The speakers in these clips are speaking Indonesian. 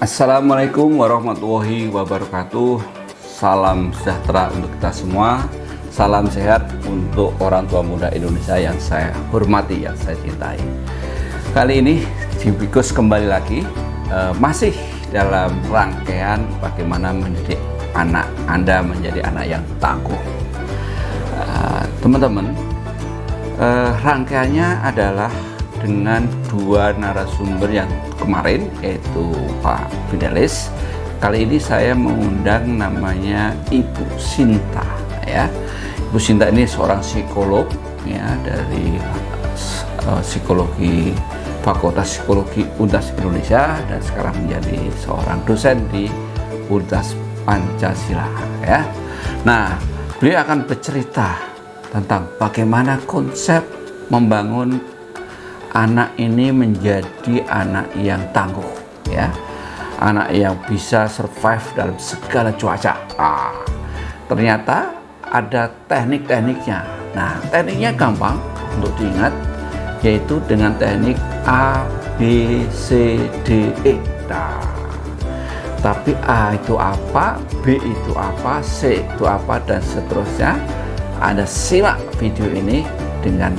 Assalamualaikum warahmatullahi wabarakatuh. Salam sejahtera untuk kita semua. Salam sehat untuk orang tua muda Indonesia yang saya hormati, yang saya cintai. Kali ini Civikus kembali lagi masih dalam rangkaian bagaimana mendidik anak Anda menjadi anak yang tangguh. Teman-teman, rangkaiannya adalah dengan dua narasumber yang kemarin, yaitu Pak Fidelis. Kali ini saya mengundang namanya Ibu Sinta, ya. Ibu Sinta ini seorang psikolog, ya, dari psikologi Fakultas Psikologi Universitas Indonesia dan sekarang menjadi seorang dosen di Universitas Pancasila, ya. Nah, beliau akan bercerita tentang bagaimana konsep membangun anak ini menjadi anak yang tangguh, ya, anak yang bisa survive dalam segala cuaca. Ternyata ada teknik-tekniknya. Nah, tekniknya gampang untuk diingat, yaitu dengan teknik A, B, C, D, E. Nah, tapi A itu apa, B itu apa, C itu apa, dan seterusnya. Anda simak video ini dengan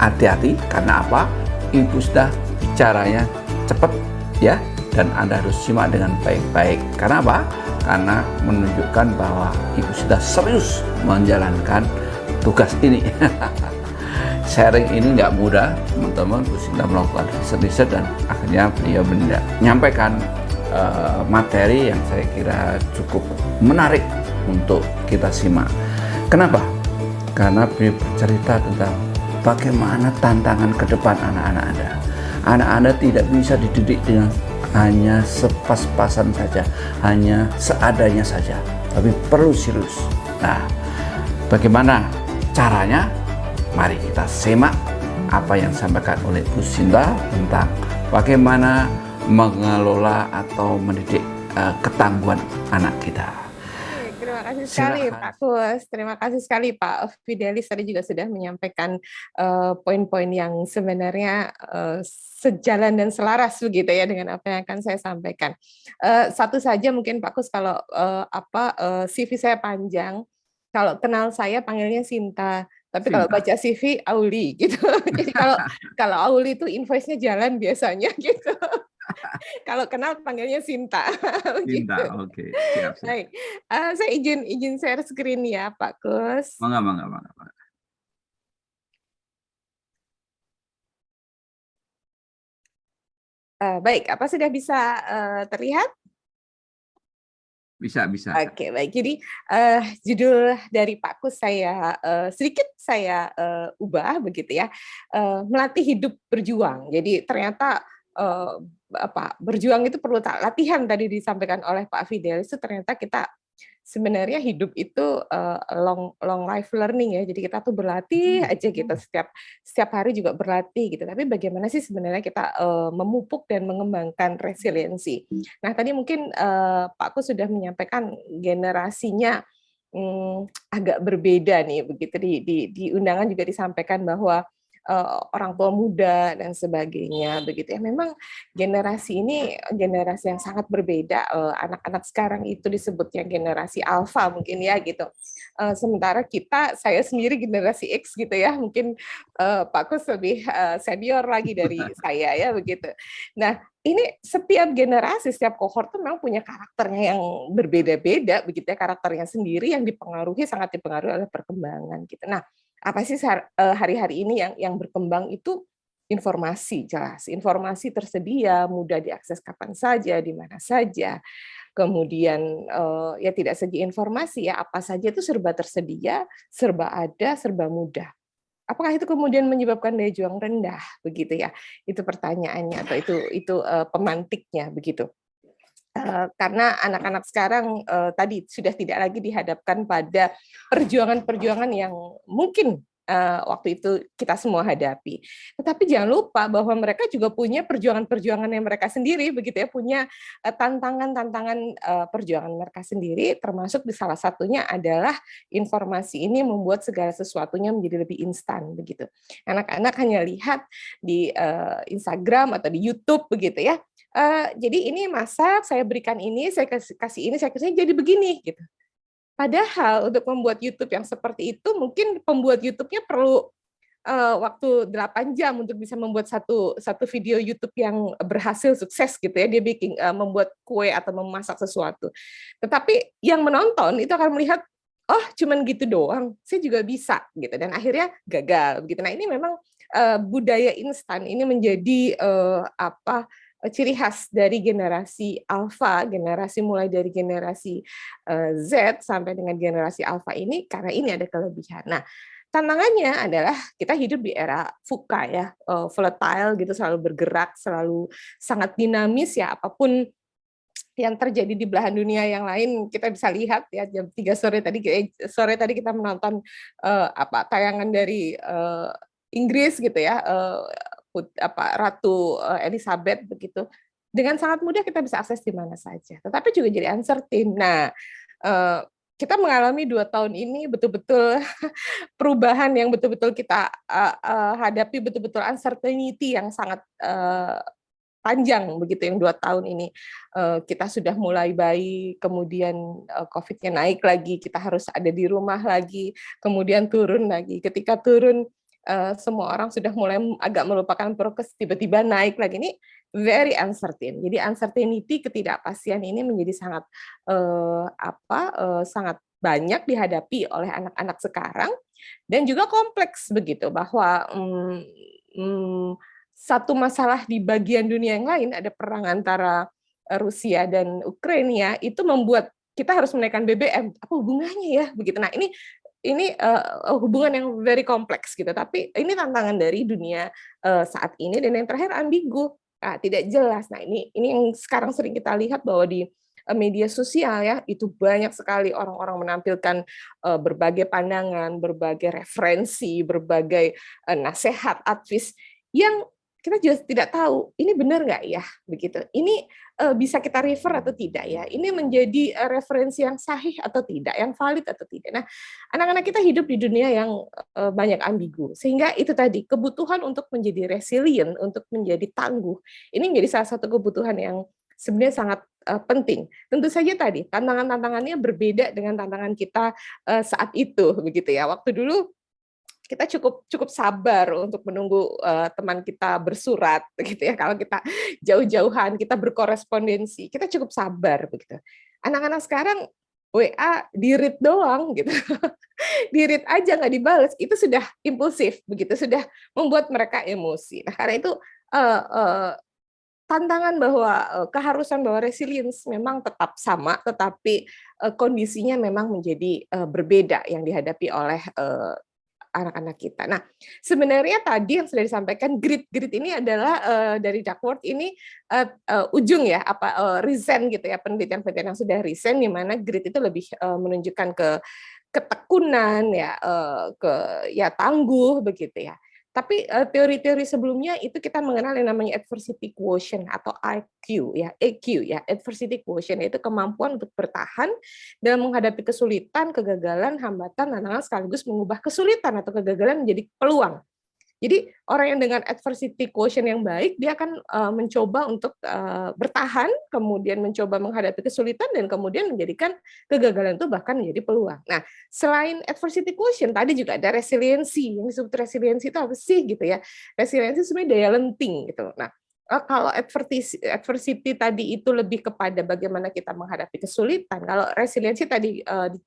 hati-hati, karena apa? Ibu sudah bicaranya cepat, ya, dan Anda harus simak dengan baik-baik. Karena apa? Karena menunjukkan bahwa ibu sudah serius menjalankan tugas ini. Sharing ini nggak mudah, teman-teman. Bu Sinta melakukan riset dan akhirnya beliau menyampaikan materi yang saya kira cukup menarik untuk kita simak. Kenapa? Karena beliau bercerita tentang bagaimana tantangan ke depan anak-anak Anda. Anak Anda tidak bisa dididik dengan hanya sepas-pasan saja, hanya seadanya saja, tapi perlu serius. Nah, bagaimana caranya? Mari kita simak apa yang disampaikan oleh Bu Sinta tentang bagaimana mengelola atau mendidik ketangguhan anak kita. Terima kasih sekali Pak Kus, terima kasih sekali Pak Fidelis tadi juga sudah menyampaikan poin-poin yang sebenarnya sejalan dan selaras begitu ya dengan apa yang akan saya sampaikan. Satu saja mungkin Pak Kus, kalau CV saya panjang, kalau kenal saya panggilnya Sinta, tapi kalau Sinta. baca CV Auli gitu. Jadi kalau Auli itu invoice-nya jalan biasanya gitu. Kalau kenal panggilnya Sinta, Sinta, begitu. oke, siap, siap. Baik, saya izin share screen ya, Pak Kus. Mangga, mangga, mangga, mangga. Baik, apa sudah bisa terlihat? Bisa, bisa. Oke, baik. Jadi, judul dari Pak Kus saya sedikit saya ubah begitu ya, melatih hidup berjuang. Jadi ternyata, berjuang itu perlu latihan tadi disampaikan oleh Pak Fidel, itu ternyata kita sebenarnya hidup itu, long life learning ya. Jadi kita tuh berlatih aja gitu, setiap hari juga berlatih gitu. Tapi bagaimana sih sebenarnya kita, memupuk dan mengembangkan resiliensi. Nah, tadi mungkin, Pak Kus sudah menyampaikan generasinya, agak berbeda nih begitu, di undangan juga disampaikan bahwa, orang tua muda dan sebagainya begitu ya. Memang generasi ini generasi yang sangat berbeda, anak-anak sekarang itu disebutnya generasi alfa mungkin ya gitu. Sementara saya sendiri generasi X gitu ya, mungkin, Pak Kus lebih, senior lagi dari saya ya begitu. Nah, ini setiap generasi, setiap kohort tuh memang punya karakternya yang berbeda-beda begitu ya, karakternya sendiri yang sangat dipengaruhi oleh perkembangan gitu. Nah, apa sih hari-hari ini yang berkembang itu informasi, jelas. Informasi tersedia, mudah diakses kapan saja, di mana saja. Kemudian, ya tidak saja informasi ya, apa saja itu serba tersedia, serba ada, serba mudah. Apakah itu kemudian menyebabkan daya juang rendah? Begitu ya, itu pertanyaannya atau itu, pemantiknya begitu. Karena anak-anak sekarang, tadi sudah tidak lagi dihadapkan pada perjuangan-perjuangan yang mungkin, waktu itu kita semua hadapi. Tetapi jangan lupa bahwa mereka juga punya perjuangan-perjuangan yang mereka sendiri, begitu ya, punya tantangan-tantangan perjuangan mereka sendiri, termasuk di salah satunya adalah informasi ini membuat segala sesuatunya menjadi lebih instan, begitu. Anak-anak hanya lihat di Instagram atau di YouTube, begitu ya. Jadi ini masak, saya berikan ini, saya kasih ini, saya kasih ini, jadi begini, gitu. Padahal untuk membuat YouTube yang seperti itu mungkin pembuat YouTube-nya perlu waktu 8 jam untuk bisa membuat satu video YouTube yang berhasil sukses gitu ya, dia bikin membuat kue atau memasak sesuatu. Tetapi yang menonton itu akan melihat, "Oh, cuman gitu doang, saya juga bisa," gitu, dan akhirnya gagal gitu. Nah, ini memang budaya instan ini menjadi ciri khas dari generasi alfa, generasi mulai dari generasi Z sampai dengan generasi alfa ini, karena ini ada kelebihan. Nah, tantangannya adalah kita hidup di era VUCA ya, volatile gitu, selalu bergerak, selalu sangat dinamis ya, apapun yang terjadi di belahan dunia yang lain kita bisa lihat ya. Jam 3 sore tadi kita menonton tayangan dari Inggris gitu ya, Ratu Elizabeth begitu. Dengan sangat mudah kita bisa akses di mana saja, tetapi juga jadi uncertain. Nah, kita mengalami 2 tahun ini betul-betul perubahan yang betul-betul kita hadapi, betul-betul uncertainty yang sangat panjang begitu, yang 2 tahun ini. Kita sudah mulai baik, kemudian COVID-nya naik lagi, kita harus ada di rumah lagi, kemudian turun lagi. Ketika turun, semua orang sudah mulai agak melupakan prokes, tiba-tiba naik lagi. Ini very uncertain. Jadi uncertainty, ketidakpastian ini menjadi sangat banyak dihadapi oleh anak-anak sekarang, dan juga kompleks begitu, bahwa satu masalah di bagian dunia yang lain, ada perang antara Rusia dan Ukraina, itu membuat kita harus menaikkan BBM. Apa hubungannya ya? Begitu. Nah, ini hubungan yang very kompleks gitu. Tapi ini tantangan dari dunia saat ini, dan yang terakhir ambigu. Nah, tidak jelas. Nah, ini yang sekarang sering kita lihat bahwa di media sosial ya, itu banyak sekali orang-orang menampilkan berbagai pandangan, berbagai referensi, berbagai nasihat, advice yang kita juga tidak tahu ini benar nggak ya, begitu. Ini bisa kita refer atau tidak ya. Ini menjadi referensi yang sahih atau tidak, yang valid atau tidak. Nah, anak-anak kita hidup di dunia yang banyak ambigu, sehingga itu tadi kebutuhan untuk menjadi resilient, untuk menjadi tangguh. Ini menjadi salah satu kebutuhan yang sebenarnya sangat penting. Tentu saja tadi tantangan-tantangannya berbeda dengan tantangan kita saat itu, begitu ya. Waktu dulu kita cukup sabar untuk menunggu teman kita bersurat, gitu ya. Kalau kita jauh-jauhan, kita berkorespondensi, kita cukup sabar begitu. Anak-anak sekarang WA di-read doang gitu, di-read aja nggak dibales, itu sudah impulsif begitu, sudah membuat mereka emosi. Nah, karena itu tantangan bahwa keharusan bahwa resilience memang tetap sama, tetapi kondisinya memang menjadi berbeda yang dihadapi oleh anak-anak kita. Nah, sebenarnya tadi yang sudah disampaikan, grit ini adalah dari Duckworth ini ujung ya, recent gitu ya, penelitian-penelitian yang sudah recent, di mana grit itu lebih menunjukkan ke ketekunan ya, tangguh begitu ya. Tapi teori-teori sebelumnya itu kita mengenal yang namanya adversity quotient atau IQ ya, EQ ya, adversity quotient, yaitu kemampuan untuk bertahan dalam menghadapi kesulitan, kegagalan, hambatan, tantangan, sekaligus mengubah kesulitan atau kegagalan menjadi peluang. Jadi orang yang dengan adversity quotient yang baik, dia akan mencoba untuk bertahan, kemudian mencoba menghadapi kesulitan, dan kemudian menjadikan kegagalan itu bahkan menjadi peluang. Nah, selain adversity quotient, tadi juga ada resiliensi. Yang disebut resiliensi itu apa sih gitu ya? Resiliensi sebenarnya daya lenting gitu. Nah, kalau adversity tadi itu lebih kepada bagaimana kita menghadapi kesulitan. Kalau resiliensi tadi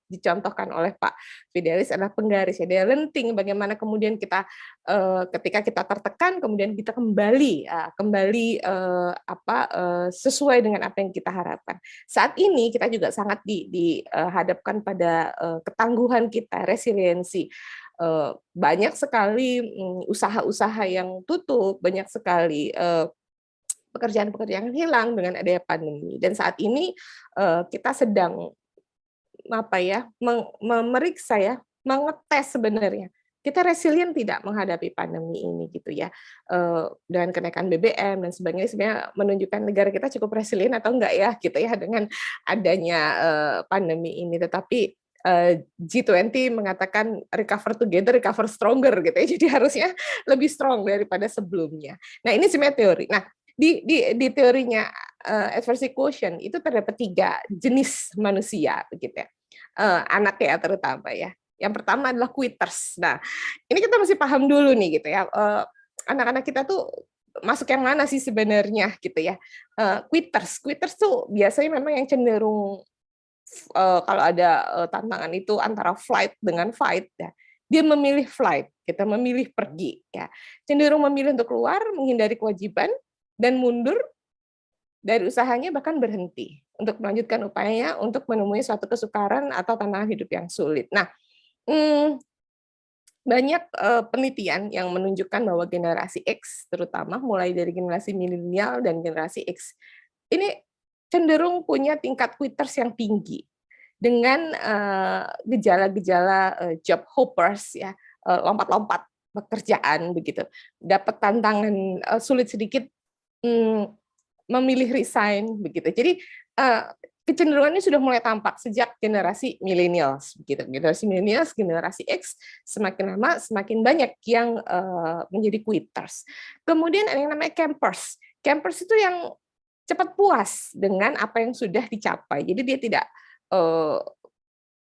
dicontohkan oleh Pak Fidelis adalah penggaris ya, daya lenting, bagaimana kemudian kita ketika kita tertekan kemudian kita kembali sesuai dengan apa yang kita harapkan. Saat ini kita juga sangat dihadapkan pada ketangguhan kita, resiliensi. Banyak sekali usaha-usaha yang tutup, banyak sekali pekerjaan-pekerjaan hilang dengan adanya pandemi. Dan saat ini kita sedang memeriksa ya, mengetes sebenarnya kita resilient tidak menghadapi pandemi ini gitu ya, dengan kenaikan BBM dan sebagainya sebenarnya menunjukkan negara kita cukup resilient atau enggak ya gitu ya dengan adanya pandemi ini. Tetapi G20 mengatakan recover together, recover stronger gitu ya. Jadi harusnya lebih strong daripada sebelumnya. Nah ini sebenarnya teori. Nah di teorinya adversity quotient itu terdapat 3 jenis manusia begitu ya, anak ya terutama ya. Yang pertama adalah quitters. Nah, ini kita mesti paham dulu nih gitu ya, anak-anak kita tuh masuk yang mana sih sebenarnya gitu ya. Quitters tuh biasanya memang yang cenderung kalau ada tantangan itu antara flight dengan fight ya, dia memilih flight, kita memilih pergi ya. Cenderung memilih untuk keluar, menghindari kewajiban dan mundur dari usahanya bahkan berhenti untuk melanjutkan upayanya untuk menemui suatu kesukaran atau tantangan hidup yang sulit. Nah, banyak penelitian yang menunjukkan bahwa generasi X terutama mulai dari generasi milenial dan generasi X ini cenderung punya tingkat quitters yang tinggi dengan gejala-gejala job hoppers ya, lompat-lompat pekerjaan begitu, dapat tantangan sulit sedikit memilih resign begitu. Jadi kecenderungannya sudah mulai tampak sejak generasi millennials begitu. Generasi millennials, generasi X semakin lama semakin banyak yang menjadi quitters. Kemudian ada yang namanya campers. Campers itu yang cepat puas dengan apa yang sudah dicapai. Jadi dia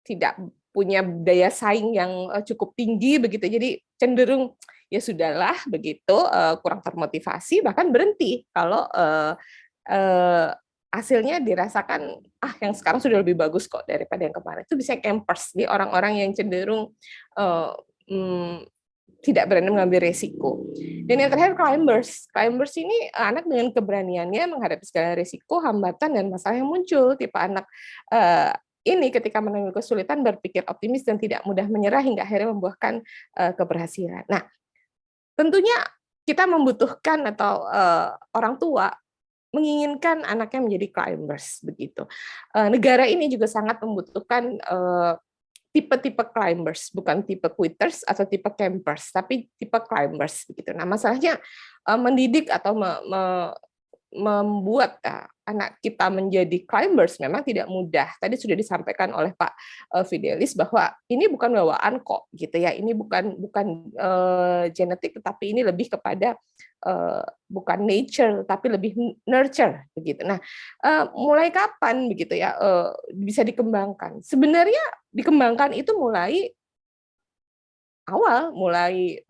tidak punya daya saing yang cukup tinggi begitu. Jadi cenderung ya sudahlah begitu, kurang termotivasi bahkan berhenti kalau hasilnya dirasakan yang sekarang sudah lebih bagus kok daripada yang kemarin. Itu bisa campers, di orang-orang yang cenderung tidak berani mengambil resiko. Dan yang terakhir climbers. Climbers ini anak dengan keberaniannya menghadapi segala resiko, hambatan dan masalah yang muncul. Tipe anak ini ketika menemui kesulitan berpikir optimis dan tidak mudah menyerah hingga akhirnya membuahkan keberhasilan. Nah, tentunya kita membutuhkan atau orang tua menginginkan anaknya menjadi climbers begitu. Negara ini juga sangat membutuhkan tipe-tipe climbers, bukan tipe quitters atau tipe campers, tapi tipe climbers begitu. Nah, masalahnya mendidik atau membuat anak kita menjadi climbers memang tidak mudah. Tadi sudah disampaikan oleh Pak Fidelis bahwa ini bukan bawaan kok gitu ya. Ini bukan genetik, tetapi ini lebih kepada bukan nature tapi lebih nurture begitu. Nah, mulai kapan begitu ya bisa dikembangkan? Sebenarnya dikembangkan itu mulai awal, mulai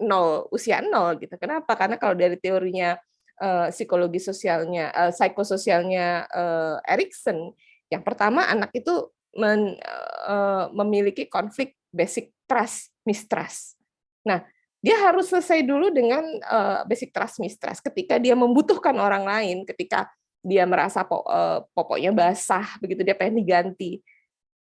usia 0 gitu. Kenapa? Karena kalau dari teorinya psikologi sosialnya, psikososialnya Erikson, yang pertama anak itu memiliki konflik basic trust mistrust. Nah, dia harus selesai dulu dengan basic trust mistrust. Ketika dia membutuhkan orang lain, ketika dia merasa popoknya basah, begitu dia pengen diganti.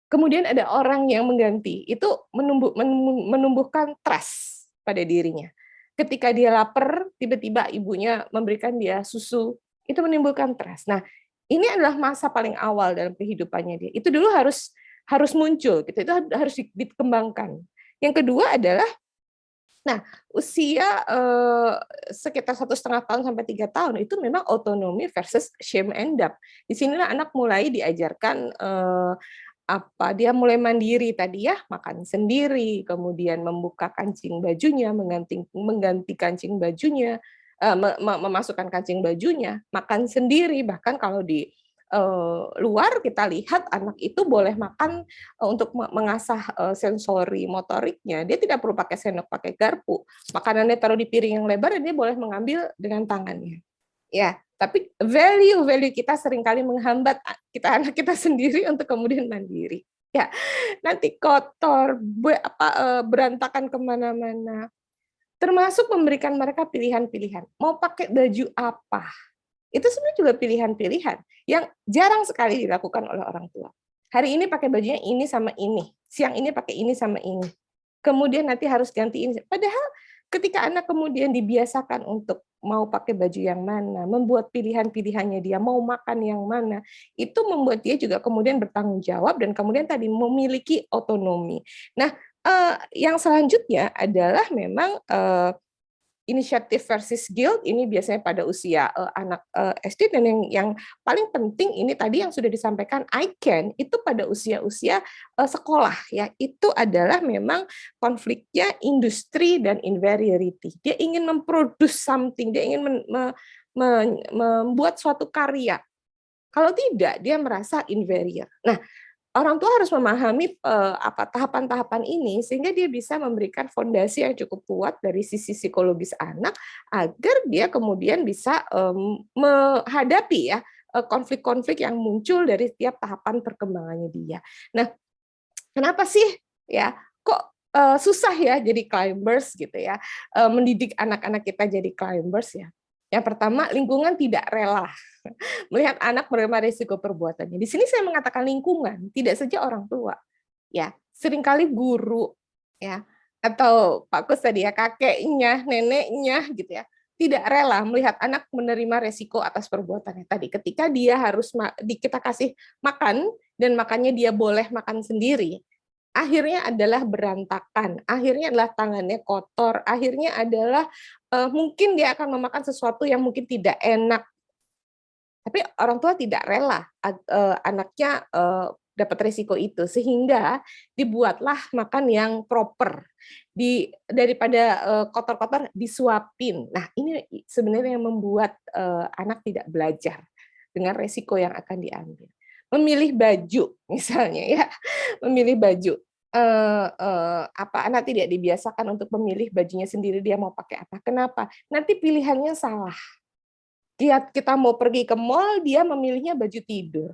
Kemudian ada orang yang mengganti, itu menumbuhkan trust pada dirinya. Ketika dia lapar, tiba-tiba ibunya memberikan dia susu, itu menimbulkan trust. Nah, ini adalah masa paling awal dalam kehidupannya dia. Itu dulu harus muncul, gitu. Itu harus dikembangkan. Yang kedua adalah, usia sekitar 1,5 tahun sampai 3 tahun itu memang otonomi versus shame and doubt. Di sinilah anak mulai diajarkan dia mulai mandiri tadi ya, makan sendiri, kemudian membuka kancing bajunya, mengganti kancing bajunya, memasukkan kancing bajunya, makan sendiri, bahkan kalau di luar kita lihat anak itu boleh makan untuk mengasah sensori motoriknya, dia tidak perlu pakai sendok, pakai garpu, makanannya taruh di piring yang lebar dan dia boleh mengambil dengan tangannya. Ya, tapi value kita seringkali menghambat anak kita sendiri untuk kemudian mandiri. Ya, nanti kotor, berantakan kemana-mana. Termasuk memberikan mereka pilihan-pilihan. Mau pakai baju apa? Itu sebenarnya juga pilihan-pilihan yang jarang sekali dilakukan oleh orang tua. Hari ini pakai bajunya ini sama ini, siang ini pakai ini sama ini. Kemudian nanti harus ganti ini. Padahal ketika anak kemudian dibiasakan untuk mau pakai baju yang mana, membuat pilihan-pilihannya dia, mau makan yang mana, itu membuat dia juga kemudian bertanggung jawab dan kemudian tadi memiliki otonomi. Nah, Yang selanjutnya adalah memang inisiatif versus guilt ini biasanya pada usia anak SD, dan yang paling penting ini tadi yang sudah disampaikan I can itu pada usia-usia sekolah ya, itu adalah memang konfliknya industri dan inferiority. Dia ingin memproduce something, dia ingin membuat suatu karya. Kalau tidak, dia merasa inferior. Nah, orang tua harus memahami tahapan-tahapan ini sehingga dia bisa memberikan fondasi yang cukup kuat dari sisi psikologis anak agar dia kemudian bisa menghadapi ya konflik-konflik yang muncul dari tiap tahapan perkembangannya dia. Nah, kenapa sih ya kok susah ya jadi climbers gitu ya, mendidik anak-anak kita jadi climbers ya. Yang pertama, lingkungan tidak rela melihat anak menerima risiko perbuatannya. Di sini saya mengatakan lingkungan, tidak saja orang tua. Ya, seringkali guru ya, atau Pak Kus tadi ya, kakeknya, neneknya gitu ya, tidak rela melihat anak menerima resiko atas perbuatannya tadi. Ketika dia harus kita kasih makan dan makannya dia boleh makan sendiri, akhirnya adalah berantakan, akhirnya adalah tangannya kotor, akhirnya adalah mungkin dia akan memakan sesuatu yang mungkin tidak enak. Tapi orang tua tidak rela anaknya dapat resiko itu, sehingga dibuatlah makan yang proper. Daripada kotor-kotor disuapin. Nah, ini sebenarnya yang membuat anak tidak belajar dengan resiko yang akan diambil. Memilih baju misalnya ya, memilih baju. Anak tidak dibiasakan untuk memilih bajunya sendiri, dia mau pakai apa. Kenapa? Nanti pilihannya salah. Kita mau pergi ke mall, dia memilihnya baju tidur.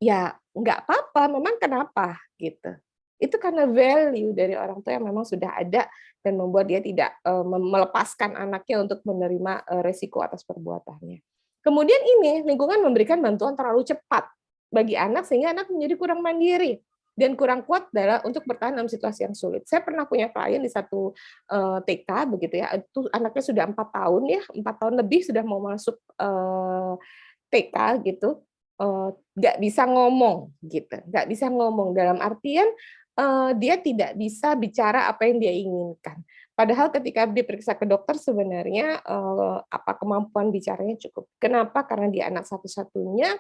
Ya, nggak apa-apa, memang kenapa gitu. Itu karena value dari orang tua yang memang sudah ada dan membuat dia tidak melepaskan anaknya untuk menerima resiko atas perbuatannya. Kemudian ini lingkungan memberikan bantuan terlalu cepat bagi anak sehingga anak menjadi kurang mandiri dan kurang kuat untuk bertahan dalam situasi yang sulit. Saya pernah punya klien di satu TK begitu ya, itu anaknya sudah 4 tahun ya, 4 tahun lebih sudah mau masuk TK gitu, nggak bisa ngomong gitu, nggak bisa ngomong dalam artian dia tidak bisa bicara apa yang dia inginkan. Padahal ketika diperiksa ke dokter sebenarnya kemampuan bicaranya cukup. Kenapa? Karena dia anak satu-satunya,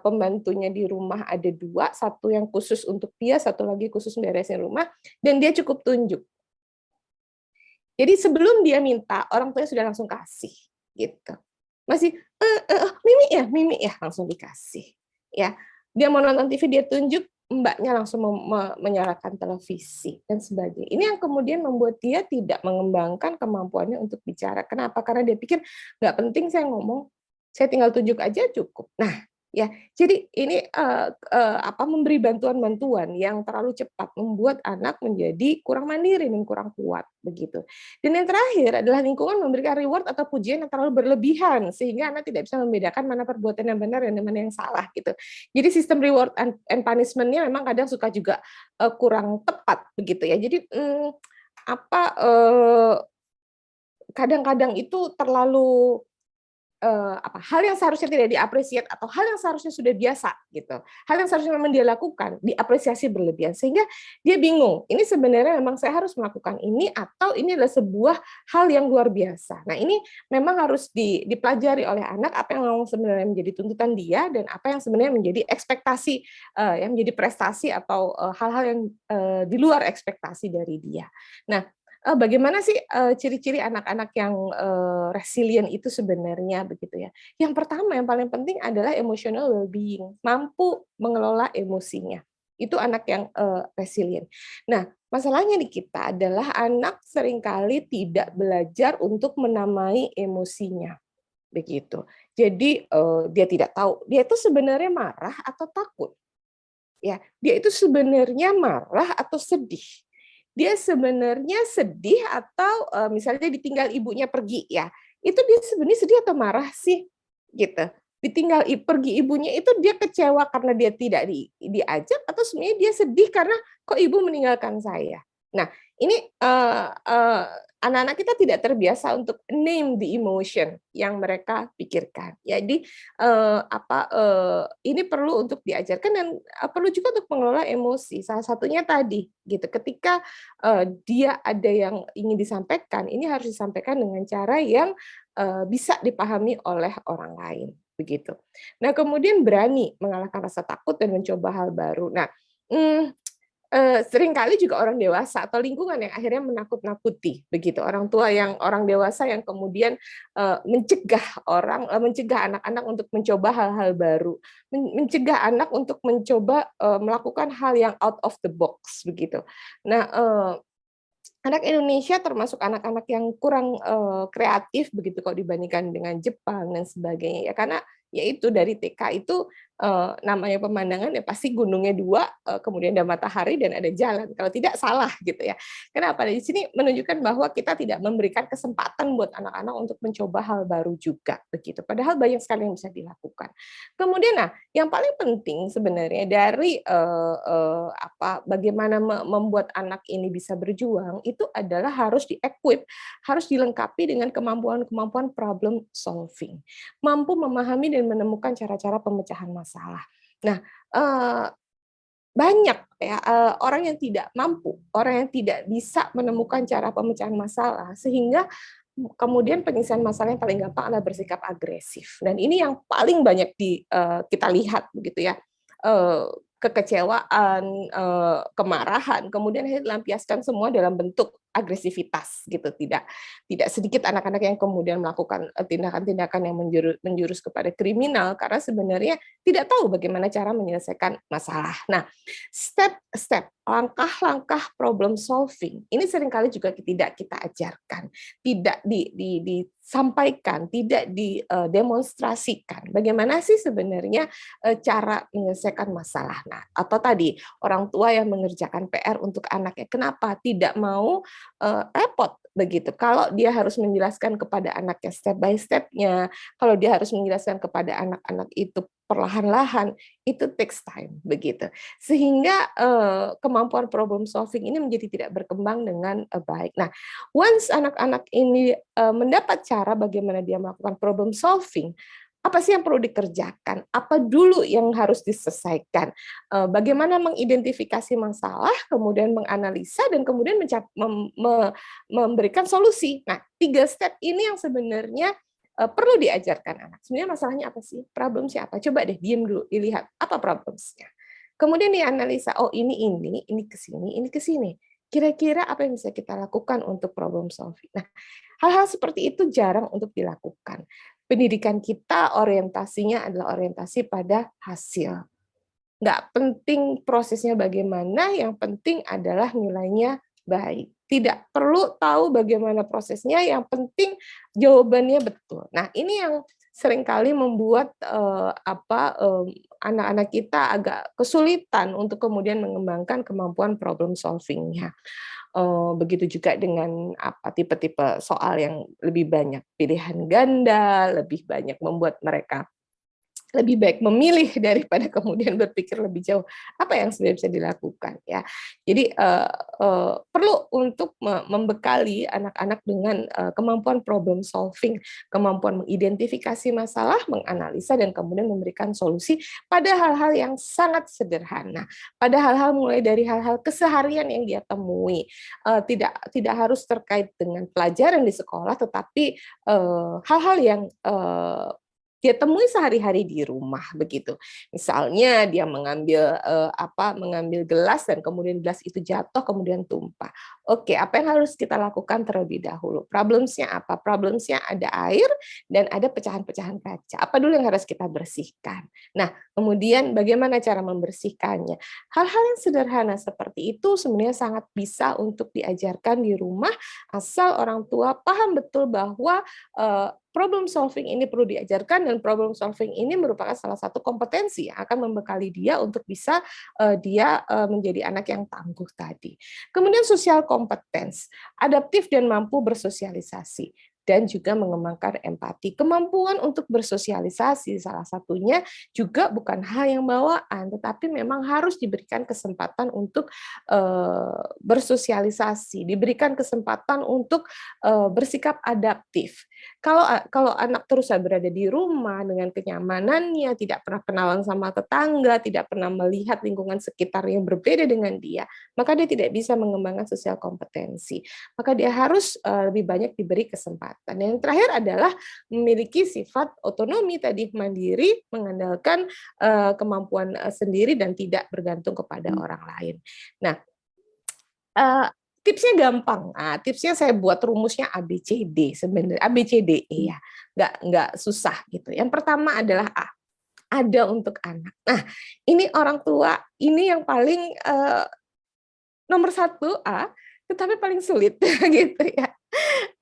pembantunya di rumah ada 2, satu yang khusus untuk dia, satu lagi khusus beresin rumah, dan dia cukup tunjuk. Jadi sebelum dia minta, orang tuanya sudah langsung kasih, gitu. Masih, Mimi ya, langsung dikasih. Ya, dia mau nonton TV, dia tunjuk, mbaknya langsung menyalakan televisi, dan sebagainya. Ini yang kemudian membuat dia tidak mengembangkan kemampuannya untuk bicara. Kenapa? Karena dia pikir, nggak penting saya ngomong, saya tinggal tunjuk aja cukup. Nah, ya, jadi ini memberi bantuan-bantuan yang terlalu cepat membuat anak menjadi kurang mandiri dan kurang kuat begitu. Dan yang terakhir adalah lingkungan memberikan reward atau pujian yang terlalu berlebihan sehingga anak tidak bisa membedakan mana perbuatan yang benar dan mana yang salah gitu. Jadi sistem reward and punishment-nya memang kadang suka juga kurang tepat begitu ya. Jadi kadang-kadang itu terlalu hal yang seharusnya tidak diapresiasi atau hal yang seharusnya sudah biasa gitu, hal yang seharusnya memang dia lakukan diapresiasi berlebihan sehingga dia bingung, ini sebenarnya memang saya harus melakukan ini atau ini adalah sebuah hal yang luar biasa. Nah, ini memang harus dipelajari oleh anak apa yang sebenarnya menjadi tuntutan dia dan apa yang sebenarnya menjadi ekspektasi, yang menjadi prestasi atau hal-hal yang di luar ekspektasi dari dia. Nah, bagaimana sih ciri-ciri anak-anak yang resilient itu sebenarnya begitu ya? Yang pertama yang paling penting adalah emotional well-being, mampu mengelola emosinya. Itu anak yang resilient. Nah, masalahnya di kita adalah anak seringkali tidak belajar untuk menamai emosinya, begitu. Jadi dia tidak tahu dia itu sebenarnya marah atau takut. Ya, dia itu sebenarnya marah atau sedih. Dia sebenarnya sedih atau misalnya ditinggal ibunya pergi ya, itu dia sebenarnya sedih atau marah sih? Gitu. Ditinggal pergi ibunya itu dia kecewa karena dia tidak diajak atau sebenarnya dia sedih karena kok ibu meninggalkan saya? Nah, ini anak-anak kita tidak terbiasa untuk name the emotion yang mereka pikirkan. Jadi ini perlu untuk diajarkan dan perlu juga untuk mengelola emosi. Salah satunya tadi gitu. Ketika dia ada yang ingin disampaikan, ini harus disampaikan dengan cara yang bisa dipahami oleh orang lain begitu. Nah, kemudian berani mengalahkan rasa takut dan mencoba hal baru. Nah, seringkali juga orang dewasa atau lingkungan yang akhirnya menakut-nakuti begitu, orang dewasa yang kemudian mencegah anak-anak untuk mencoba hal-hal baru, mencegah anak untuk mencoba melakukan hal yang out of the box begitu. Nah, anak Indonesia termasuk anak-anak yang kurang kreatif begitu kalau dibandingkan dengan Jepang dan sebagainya ya, karena yaitu dari TK itu namanya pemandangan ya pasti gunungnya 2, kemudian ada matahari dan ada jalan, kalau tidak salah gitu ya. Kenapa? Di sini menunjukkan bahwa kita tidak memberikan kesempatan buat anak-anak untuk mencoba hal baru juga begitu, padahal banyak sekali yang bisa dilakukan. Kemudian yang paling penting sebenarnya dari bagaimana membuat anak ini bisa berjuang itu adalah harus di-equip, harus dilengkapi dengan kemampuan-kemampuan problem solving. Mampu memahami dan menemukan cara-cara pemecahan masalah. Nah, banyak ya orang yang tidak mampu, orang yang tidak bisa menemukan cara pemecahan masalah sehingga kemudian penyelesaian masalah yang paling gampang adalah bersikap agresif. Dan ini yang paling banyak kita lihat begitu ya. Kekecewaan, kemarahan, kemudian dilampiaskan semua dalam bentuk agresivitas gitu. Tidak sedikit anak-anak yang kemudian melakukan tindakan-tindakan yang menjurus kepada kriminal karena sebenarnya tidak tahu bagaimana cara menyelesaikan masalah. Nah, step-step, langkah-langkah problem solving ini seringkali juga tidak kita ajarkan, tidak disampaikan, tidak didemonstrasikan. Bagaimana sih sebenarnya cara menyelesaikan masalah? Nah, atau tadi orang tua yang mengerjakan PR untuk anaknya, kenapa tidak mau repot begitu? Kalau dia harus menjelaskan kepada anaknya step by step-nya, kalau dia harus menjelaskan kepada anak-anak itu perlahan-lahan, itu takes time begitu. Sehingga kemampuan problem solving ini menjadi tidak berkembang dengan baik. Nah, once anak-anak ini mendapat cara bagaimana dia melakukan problem solving, apa sih yang perlu dikerjakan? Apa dulu yang harus diselesaikan? Bagaimana mengidentifikasi masalah, kemudian menganalisa, dan kemudian memberikan solusi. Nah, 3 step ini yang sebenarnya perlu diajarkan anak. Sebenarnya masalahnya apa sih? Problemnya apa? Coba deh diam dulu, dilihat apa problemnya. Kemudian dianalisa, oh ini ke sini. Kira-kira apa yang bisa kita lakukan untuk problem solving? Nah, hal-hal seperti itu jarang untuk dilakukan. Pendidikan kita orientasinya adalah orientasi pada hasil. Nggak penting prosesnya bagaimana, yang penting adalah nilainya baik. Tidak perlu tahu bagaimana prosesnya, yang penting jawabannya betul. Nah, ini yang seringkali membuat anak-anak kita agak kesulitan untuk kemudian mengembangkan kemampuan problem solving-nya. Begitu juga dengan tipe-tipe soal yang lebih banyak pilihan ganda, lebih banyak membuat mereka lebih baik memilih daripada kemudian berpikir lebih jauh apa yang sebenarnya bisa dilakukan ya. Jadi perlu untuk membekali anak-anak dengan kemampuan problem solving, kemampuan mengidentifikasi masalah, menganalisa dan kemudian memberikan solusi pada hal-hal yang sangat sederhana, pada hal-hal mulai dari hal-hal keseharian yang dia temui, tidak harus terkait dengan pelajaran di sekolah, tetapi hal-hal yang dia temui sehari-hari di rumah begitu. Misalnya dia mengambil mengambil gelas dan kemudian gelas itu jatuh kemudian tumpah. Oke, apa yang harus kita lakukan terlebih dahulu? Problemnya apa? Problemnya ada air dan ada pecahan-pecahan kaca. Apa dulu yang harus kita bersihkan? Nah, kemudian bagaimana cara membersihkannya? Hal-hal yang sederhana seperti itu sebenarnya sangat bisa untuk diajarkan di rumah asal orang tua paham betul bahwa problem solving ini perlu diajarkan dan problem solving ini merupakan salah satu kompetensi yang akan membekali dia untuk bisa dia menjadi anak yang tangguh tadi. Kemudian social competence, adaptif dan mampu bersosialisasi. dan juga mengembangkan empati. Kemampuan untuk bersosialisasi salah satunya juga bukan hal yang bawaan, tetapi memang harus diberikan kesempatan untuk bersosialisasi, diberikan kesempatan untuk bersikap adaptif. Kalau anak terus berada di rumah dengan kenyamanannya, tidak pernah kenalan sama tetangga, tidak pernah melihat lingkungan sekitar yang berbeda dengan dia, maka dia tidak bisa mengembangkan sosial kompetensi. Maka dia harus lebih banyak diberi kesempatan. Yang terakhir adalah memiliki sifat otonomi tadi, mandiri, mengandalkan kemampuan sendiri dan tidak bergantung kepada orang lain. Nah, tipsnya gampang. Nah, tipsnya saya buat rumusnya ABCD sebenarnya, ABCDE ya, nggak susah gitu. Yang pertama adalah A, ada untuk anak. Nah, ini orang tua, ini yang paling nomor satu A, tetapi paling sulit gitu ya.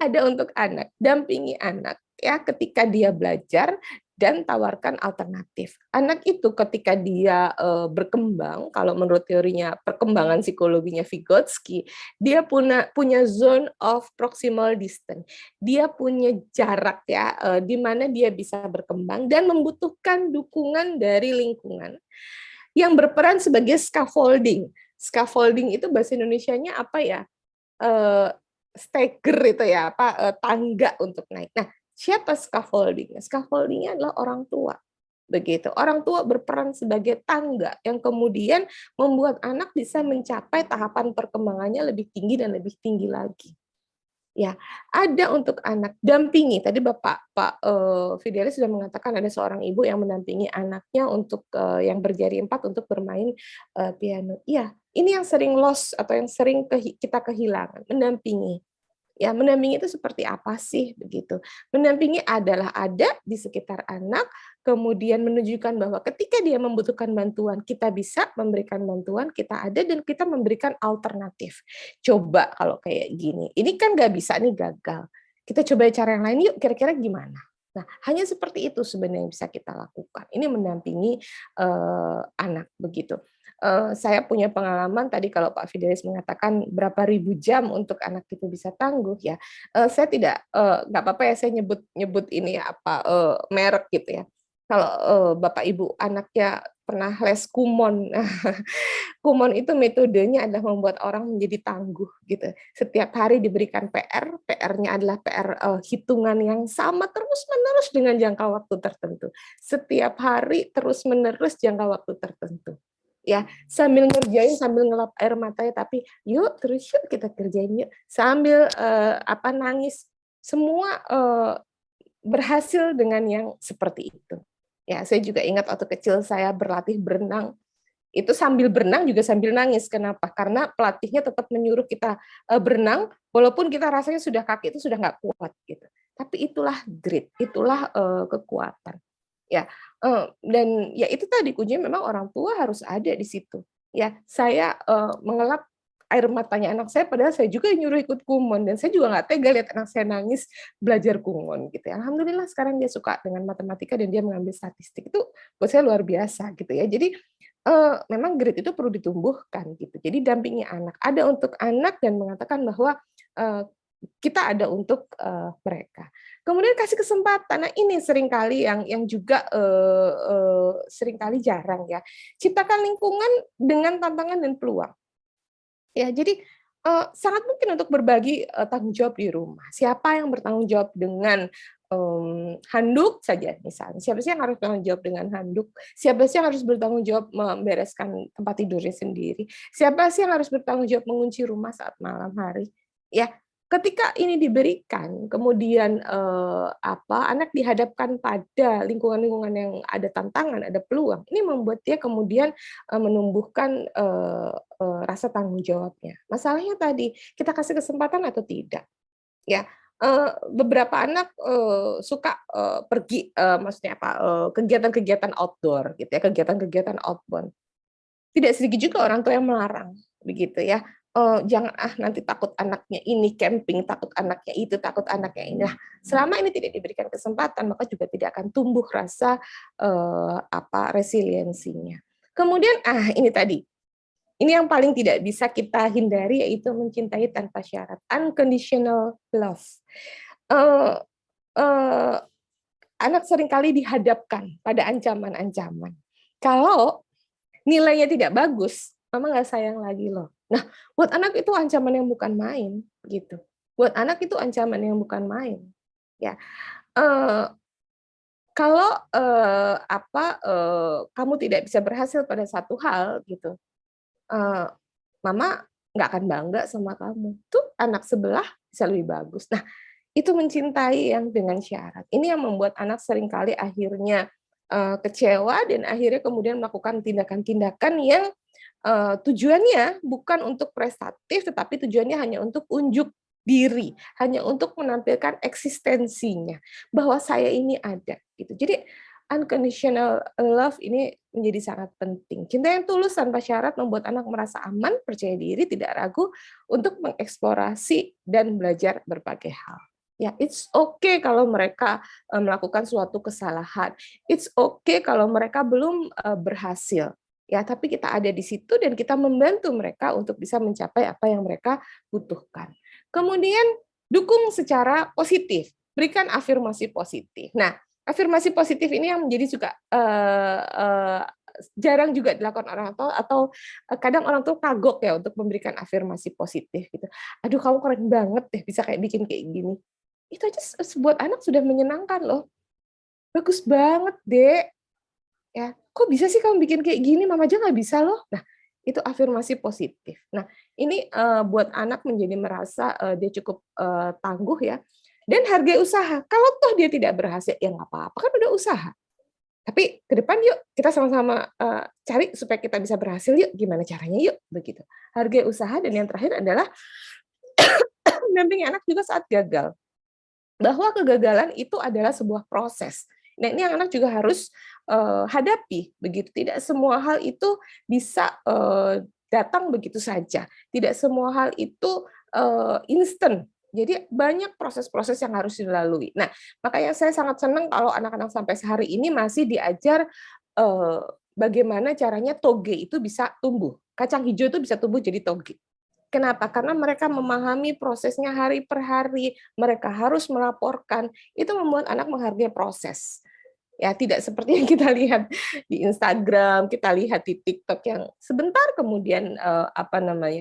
Ada untuk anak, dampingi anak ya ketika dia belajar dan tawarkan alternatif. Anak itu ketika dia berkembang, kalau menurut teorinya perkembangan psikologinya Vygotsky, dia punya zone of proximal distance. Dia punya jarak ya di mana dia bisa berkembang dan membutuhkan dukungan dari lingkungan yang berperan sebagai scaffolding. Scaffolding itu bahasa Indonesianya apa ya? Stager itu ya, tangga untuk naik. Nah, siapa scaffolding? Scaffolding-nya adalah orang tua. Begitu. Orang tua berperan sebagai tangga yang kemudian membuat anak bisa mencapai tahapan perkembangannya lebih tinggi dan lebih tinggi lagi. Ya, ada untuk anak, dampingi. Tadi Pak Fidelis sudah mengatakan ada seorang ibu yang mendampingi anaknya untuk yang berjari 4 untuk bermain piano. Iya, ini yang sering lost atau yang sering kita kehilangan, mendampingi. Ya, mendampingi itu seperti apa sih begitu? Mendampingi adalah ada di sekitar anak, kemudian menunjukkan bahwa ketika dia membutuhkan bantuan, kita bisa memberikan bantuan, kita ada dan kita memberikan alternatif. Coba kalau kayak gini, ini kan nggak bisa nih, gagal. Kita coba cara yang lain yuk, kira-kira gimana? Nah, hanya seperti itu sebenarnya yang bisa kita lakukan. Ini mendampingi anak begitu. Saya punya pengalaman tadi kalau Pak Fidelis mengatakan berapa ribu jam untuk anak itu bisa tangguh ya. Saya tidak nggak apa-apa ya saya nyebut ini apa merek gitu ya. Kalau Bapak Ibu anaknya pernah les Kumon, Kumon itu metodenya adalah membuat orang menjadi tangguh gitu. Setiap hari diberikan PR, PR-nya adalah PR hitungan yang sama terus-menerus dengan jangka waktu tertentu. Setiap hari terus-menerus jangka waktu tertentu. Ya, sambil ngerjain sambil ngelap air matanya, tapi yuk terus yuk kita kerjain yuk sambil nangis, semua berhasil dengan yang seperti itu. Ya, saya juga ingat waktu kecil saya berlatih berenang, itu sambil berenang juga sambil nangis. Kenapa? Karena pelatihnya tetap menyuruh kita berenang walaupun kita rasanya sudah kaki itu sudah nggak kuat gitu. Tapi itulah grit, itulah kekuatan. Ya, dan ya itu tadi kuncinya memang orang tua harus ada di situ. Ya, saya mengelap air matanya anak saya, padahal saya juga nyuruh ikut Kumon dan saya juga nggak tega lihat anak saya nangis belajar Kumon gitu ya. Alhamdulillah sekarang dia suka dengan matematika dan dia mengambil statistik, itu buat saya luar biasa gitu ya. Jadi memang grit itu perlu ditumbuhkan gitu. Jadi dampingi anak, ada untuk anak dan mengatakan bahwa kita ada untuk mereka. Kemudian kasih kesempatan. Nah, ini seringkali yang juga seringkali jarang ya. Ciptakan lingkungan dengan tantangan dan peluang. Ya, jadi sangat mungkin untuk berbagi tanggung jawab di rumah. Siapa yang bertanggung jawab dengan handuk saja misalnya. Siapa sih yang harus bertanggung jawab dengan handuk? Siapa sih yang harus bertanggung jawab membereskan tempat tidurnya sendiri? Siapa sih yang harus bertanggung jawab mengunci rumah saat malam hari? Ya, ketika ini diberikan, kemudian anak dihadapkan pada lingkungan-lingkungan yang ada tantangan, ada peluang, ini membuat dia kemudian menumbuhkan rasa tanggung jawabnya. Masalahnya tadi, kita kasih kesempatan atau tidak? Ya, beberapa anak suka pergi, maksudnya apa? Kegiatan-kegiatan outdoor, gitu ya, kegiatan-kegiatan outbound. Tidak sedikit juga orang tua yang melarang, begitu ya. Jangan nanti takut anaknya ini camping, takut anaknya itu, takut anaknya ini. Nah, selama ini tidak diberikan kesempatan, maka juga tidak akan tumbuh rasa resiliensinya. Kemudian ini tadi, ini yang paling tidak bisa kita hindari, yaitu mencintai tanpa syarat, unconditional love. eee eee, anak seringkali dihadapkan pada ancaman-ancaman. Kalau nilainya tidak bagus, mama nggak sayang lagi loh. Nah, buat anak itu ancaman yang bukan main, gitu. Buat anak itu ancaman yang bukan main, ya. Eee, kalau, kamu tidak bisa berhasil pada satu hal gitu, eee, mama nggak akan bangga sama kamu. Tuh anak sebelah bisa lebih bagus. Nah, itu mencintai yang dengan syarat. Ini yang membuat anak seringkali akhirnya, kecewa dan akhirnya kemudian melakukan tindakan-tindakan yang, tujuannya bukan untuk prestatif, tetapi tujuannya hanya untuk unjuk diri, hanya untuk menampilkan eksistensinya, bahwa saya ini ada, gitu. Jadi unconditional love ini menjadi sangat penting. Cinta yang tulus tanpa syarat membuat anak merasa aman, percaya diri, tidak ragu untuk mengeksplorasi dan belajar berbagai hal. Ya, it's okay kalau mereka, melakukan suatu kesalahan. It's okay kalau mereka belum, berhasil. Ya, tapi kita ada di situ dan kita membantu mereka untuk bisa mencapai apa yang mereka butuhkan. Kemudian dukung secara positif, berikan afirmasi positif. Nah, afirmasi positif ini yang menjadi juga, jarang juga dilakukan orang tua atau, kadang orang tua kagok ya untuk memberikan afirmasi positif gitu. "Aduh kamu keren banget deh bisa kayak bikin kayak gini." Itu aja buat anak sudah menyenangkan loh. "Bagus banget, Dek." Ya, "Kok bisa sih kamu bikin kayak gini? Mama aja nggak bisa loh." Nah, itu afirmasi positif. Nah, ini, buat anak menjadi merasa, dia cukup, tangguh ya, dan hargai usaha. Kalau toh dia tidak berhasil, ya nggak apa-apa, kan udah usaha. Tapi ke depan yuk kita sama-sama, cari supaya kita bisa berhasil yuk, gimana caranya yuk, begitu. Hargai usaha dan yang terakhir adalah mendampingi anak juga saat gagal. Bahwa kegagalan itu adalah sebuah proses. Nah, ini yang anak juga harus, hadapi, begitu. Tidak semua hal itu bisa, datang begitu saja. Tidak semua hal itu, instan. Jadi banyak proses-proses yang harus dilalui. Nah, makanya saya sangat senang kalau anak-anak sampai sehari ini masih diajar, eee, bagaimana caranya toge itu bisa tumbuh. Kacang hijau itu bisa tumbuh jadi toge. Kenapa? Karena mereka memahami prosesnya hari per hari, mereka harus melaporkan, itu membuat anak menghargai proses. Ya, tidak seperti yang kita lihat di Instagram, kita lihat di TikTok yang sebentar kemudian,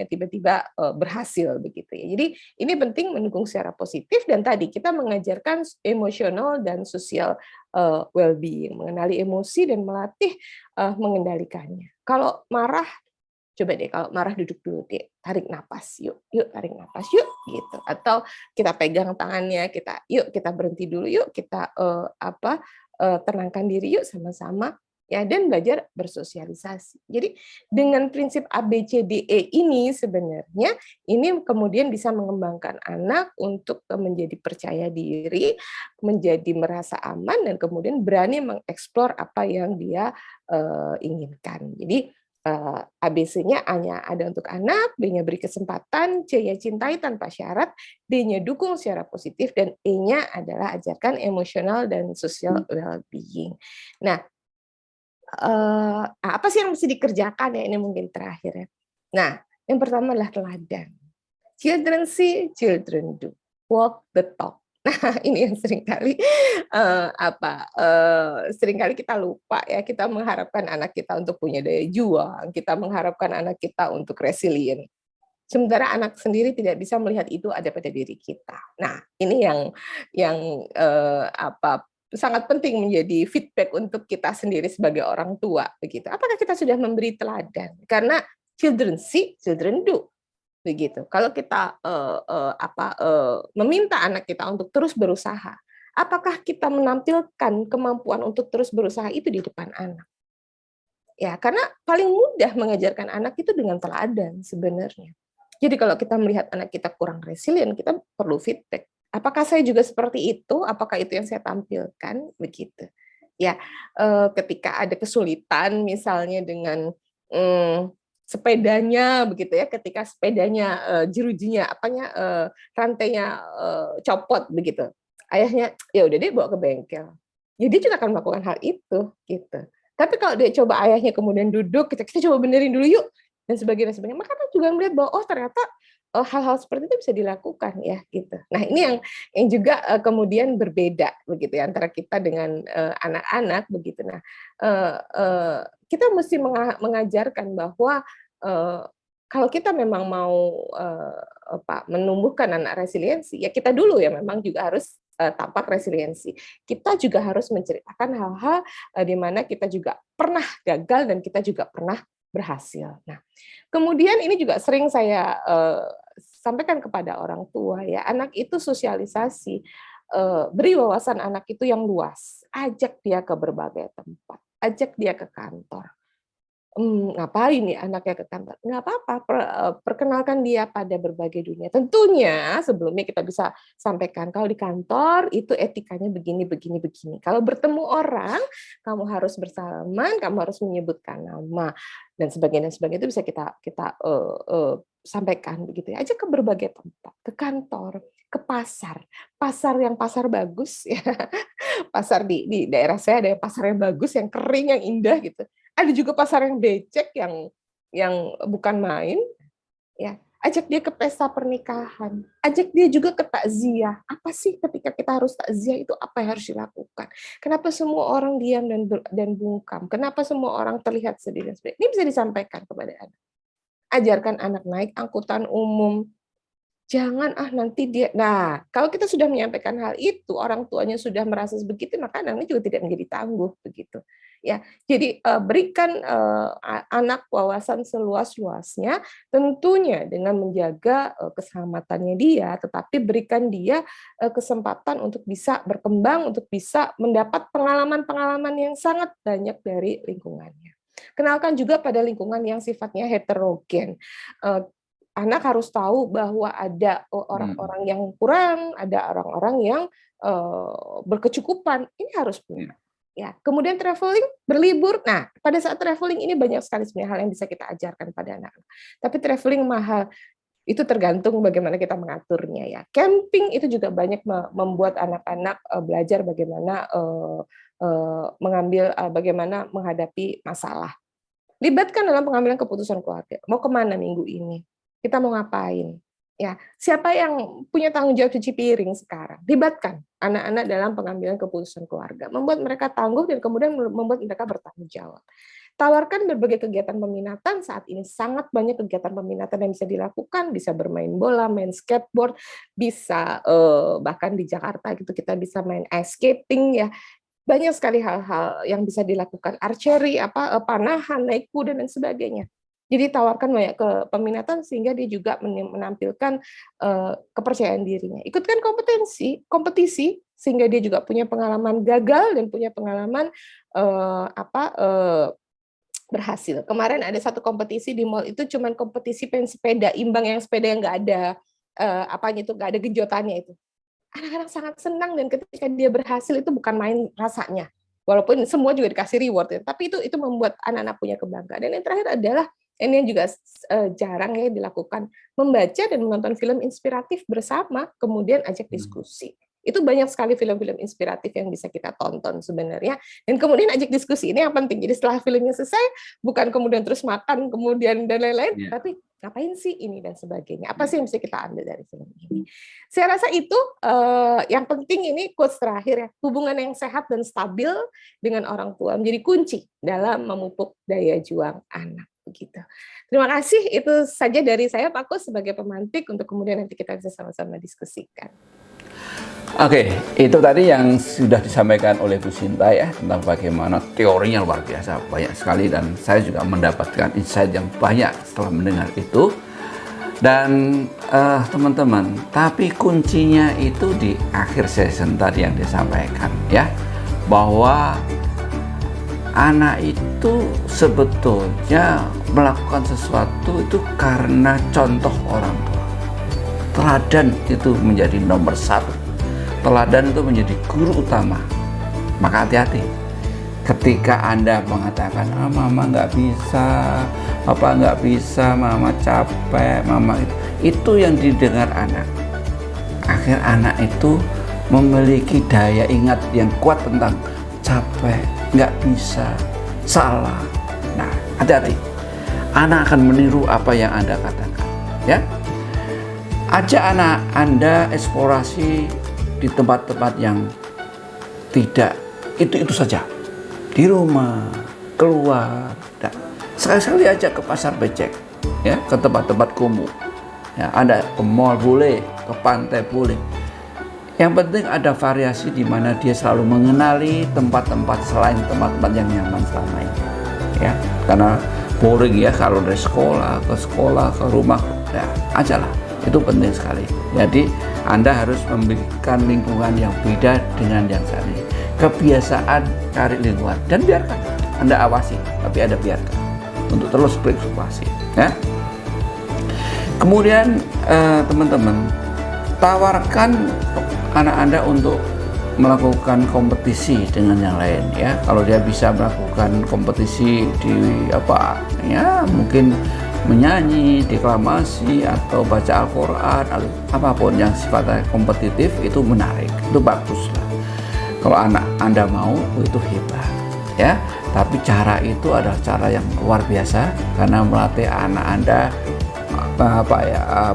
tiba-tiba, berhasil begitu ya. Jadi ini penting mendukung secara positif dan tadi kita mengajarkan emosional dan sosial, well-being, mengenali emosi dan melatih, mengendalikannya. Kalau marah coba deh kalau marah duduk dulu deh, tarik napas, yuk yuk tarik napas yuk, gitu. Atau kita pegang tangannya, yuk kita berhenti dulu yuk, kita, tenangkan diri yuk sama-sama, ya dan belajar bersosialisasi. Jadi dengan prinsip ABCDE ini sebenarnya, ini kemudian bisa mengembangkan anak untuk, menjadi percaya diri, menjadi merasa aman dan kemudian berani mengeksplor apa yang dia, inginkan. Jadi ABC-nya A-nya ada untuk anak, B-nya beri kesempatan, C-nya cintai tanpa syarat, D-nya dukung secara positif, dan E-nya adalah ajarkan emosional dan social well-being. Nah, apa sih yang mesti dikerjakan ya, ini mungkin terakhir ya. Nah, yang pertama adalah teladan. Children see, children do. Walk the talk. Nah, ini yang seringkali, seringkali kita lupa ya, kita mengharapkan anak kita untuk punya daya juang, kita mengharapkan anak kita untuk resilient. Sementara anak sendiri tidak bisa melihat itu ada pada diri kita. Nah, ini yang, sangat penting menjadi feedback untuk kita sendiri sebagai orang tua, begitu. Apakah kita sudah memberi teladan? Karena children see, children do. Begitu. Kalau kita, meminta anak kita untuk terus berusaha, apakah kita menampilkan kemampuan untuk terus berusaha itu di depan anak? Ya, karena paling mudah mengajarkan anak itu dengan teladan sebenarnya. Jadi kalau kita melihat anak kita kurang resilient, kita perlu feedback. Apakah saya juga seperti itu? Apakah itu yang saya tampilkan? Begitu. Ya, ketika ada kesulitan misalnya dengan, sepedanya begitu ya, ketika sepedanya, jerujinya rantainya, copot begitu. Ayahnya, "Ya udah deh bawa ke bengkel." Ya dia juga akan melakukan hal itu, gitu. Tapi kalau dia coba ayahnya kemudian duduk, kita coba benerin dulu yuk, dan sebagainya, maka kan juga melihat bahwa, oh ternyata, hal-hal seperti itu bisa dilakukan ya gitu. Nah ini yang juga kemudian berbeda begitu ya antara kita dengan anak-anak begitu. Nah kita mesti mengajarkan bahwa kalau kita memang mau menumbuhkan anak resiliensi, ya kita dulu ya memang juga harus tampak resiliensi. Kita juga harus menceritakan hal-hal di mana kita juga pernah gagal dan kita juga pernah berhasil. Nah, kemudian ini juga sering saya sampaikan kepada orang tua ya, anak itu sosialisasi, beri wawasan anak itu yang luas, ajak dia ke berbagai tempat, ajak dia ke kantor. Ngapain nih anaknya ke kantor? Nggak apa-apa, perkenalkan dia pada berbagai dunia. Tentunya sebelumnya kita bisa sampaikan, kalau di kantor itu etikanya begini, begini, begini. Kalau bertemu orang, kamu harus bersalaman, kamu harus menyebutkan nama, dan sebagainya itu bisa kita sampaikan begitu ya. Aja ke berbagai tempat, ke kantor, ke pasar yang pasar bagus ya. Pasar di daerah saya ada pasar yang bagus, yang kering, yang indah gitu. Ada juga pasar yang becek, yang bukan main, ya. Ajak dia ke pesta pernikahan, ajak dia juga ke takziah. Apa sih ketika kita harus takziah itu apa yang harus dilakukan? Kenapa semua orang diam dan bungkam? Kenapa semua orang terlihat sedih dan sebagainya? Ini bisa disampaikan kepada anak. Ajarkan anak naik angkutan umum. Jangan nanti dia. Nah, kalau kita sudah menyampaikan hal itu, orang tuanya sudah merasa begitu, maka anaknya juga tidak menjadi tangguh begitu. Ya, jadi berikan anak wawasan seluas-luasnya, tentunya dengan menjaga keselamatannya dia, tetapi berikan dia kesempatan untuk bisa berkembang, untuk bisa mendapat pengalaman-pengalaman yang sangat banyak dari lingkungannya. Kenalkan juga pada lingkungan yang sifatnya heterogen. Anak harus tahu bahwa ada orang-orang yang kurang, ada orang-orang yang berkecukupan. Ini harus punya. Ya, kemudian traveling, berlibur. Nah, pada saat traveling ini banyak sekali sebenarnya hal yang bisa kita ajarkan pada anak-anak. Tapi traveling mahal, itu tergantung bagaimana kita mengaturnya ya. Camping itu juga banyak membuat anak-anak belajar bagaimana bagaimana menghadapi masalah. Libatkan dalam pengambilan keputusan keluarga. Mau kemana minggu ini? Kita mau ngapain? Ya, siapa yang punya tanggung jawab cuci piring sekarang? Libatkan anak-anak dalam pengambilan keputusan keluarga, membuat mereka tangguh dan kemudian membuat mereka bertanggung jawab. Tawarkan berbagai kegiatan peminatan. Saat ini sangat banyak kegiatan peminatan yang bisa dilakukan, bisa bermain bola, main skateboard, bisa bahkan di Jakarta gitu kita bisa main ice skating ya. Banyak sekali hal-hal yang bisa dilakukan, archery, panahan, naik kuda dan sebagainya. Jadi tawarkan banyak ke peminatan sehingga dia juga menampilkan kepercayaan dirinya. Ikutkan kompetisi sehingga dia juga punya pengalaman gagal dan punya pengalaman berhasil. Kemarin ada satu kompetisi di mall itu cuman kompetisi sepeda imbang, yang sepeda yang nggak ada nggak ada genjotannya itu. Anak-anak sangat senang dan ketika dia berhasil itu bukan main rasanya. Walaupun semua juga dikasih reward ya, tapi itu membuat anak-anak punya kebanggaan. Dan yang terakhir adalah ini yang juga jarang ya dilakukan, membaca dan menonton film inspiratif bersama, kemudian ajak diskusi. Itu banyak sekali film-film inspiratif yang bisa kita tonton sebenarnya, dan kemudian ajak diskusi. Ini yang penting. Jadi setelah filmnya selesai, bukan kemudian terus makan, kemudian dan lain-lain, tapi ngapain sih ini dan sebagainya. Apa sih yang bisa kita ambil dari film ini? Saya rasa itu yang penting. Ini quotes terakhir ya, hubungan yang sehat dan stabil dengan orang tua menjadi kunci dalam memupuk daya juang anak. Begitu. Terima kasih, itu saja dari saya Pak Kus sebagai pemantik untuk kemudian nanti kita bisa sama-sama diskusikan. Oke, itu tadi yang sudah disampaikan oleh Bu Sinta ya, tentang bagaimana teorinya luar biasa, banyak sekali, dan saya juga mendapatkan insight yang banyak setelah mendengar itu. Dan teman-teman, tapi kuncinya itu di akhir session tadi yang disampaikan ya, bahwa anak itu sebetulnya melakukan sesuatu itu karena contoh orang tua. Teladan itu menjadi nomor satu. Teladan itu menjadi guru utama. Maka hati-hati ketika Anda mengatakan, mama nggak bisa, papa nggak bisa, mama capek, mama itu yang didengar anak. Akhir anak itu memiliki daya ingat yang kuat tentang capek, nggak bisa, salah. Nah, hati-hati. Anak akan meniru apa yang Anda katakan, ya. Ajak anak Anda eksplorasi di tempat-tempat yang tidak itu saja. Di rumah, keluar, dan sekali-sekali ajak ke pasar becek, ya, ke tempat-tempat kumuh. Ya, Anda ke mall boleh, ke pantai boleh. Yang penting ada variasi di mana dia selalu mengenali tempat-tempat selain tempat-tempat yang nyaman selama ini. Ya, karena boring ya kalau dari sekolah, ke rumah, ya, ajalah. Itu penting sekali. Jadi Anda harus memberikan lingkungan yang beda dengan yang saat ini. Kebiasaan cari lingkungan dan biarkan Anda awasi, tapi Anda biarkan untuk terus bereksplorasi. Ya. Kemudian teman-teman, tawarkan anak Anda untuk melakukan kompetisi dengan yang lain, ya. Kalau dia bisa melakukan kompetisi di mungkin menyanyi, deklamasi, atau baca Al-Quran, atau apapun yang sifatnya kompetitif, itu menarik, itu bagus lah. Kalau anak Anda mau, itu hebat, ya. Tapi cara itu adalah cara yang luar biasa karena melatih anak Anda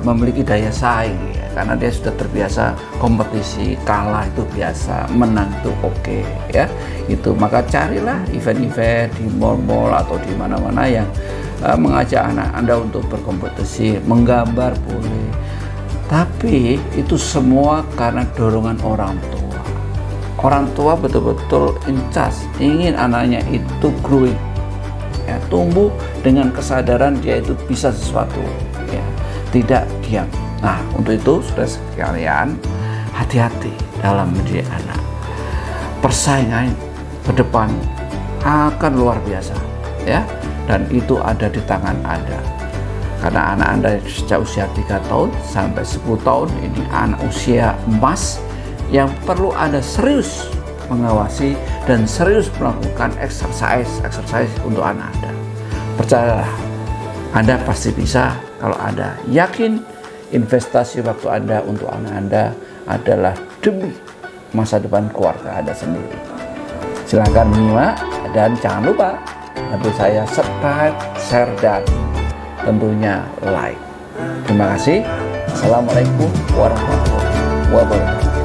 memiliki daya saing, ya. Karena dia sudah terbiasa kompetisi, kalah itu biasa, menang itu oke, ya. Itu maka carilah event-event di mall-mall atau di mana-mana yang mengajak anak Anda untuk berkompetisi, menggambar boleh. Tapi itu semua karena dorongan orang tua. Orang tua betul-betul incas, ingin anaknya itu growing, ya, tumbuh dengan kesadaran dia itu bisa sesuatu, ya, tidak diam. Nah, untuk itu saudara sekalian, hati-hati dalam mendidik anak. Persaingan ke depan akan luar biasa, ya. Dan itu ada di tangan Anda. Karena anak Anda sejak usia 3 tahun sampai 10 tahun ini anak usia emas yang perlu Anda serius mengawasi dan serius melakukan exercise untuk anak Anda. Percayalah, Anda pasti bisa kalau Anda yakin investasi waktu Anda untuk anak Anda adalah demi masa depan keluarga Anda sendiri. Silakan menyimak dan jangan lupa bantu saya subscribe, share, dan tentunya like. Terima kasih. Assalamualaikum warahmatullahi wabarakatuh.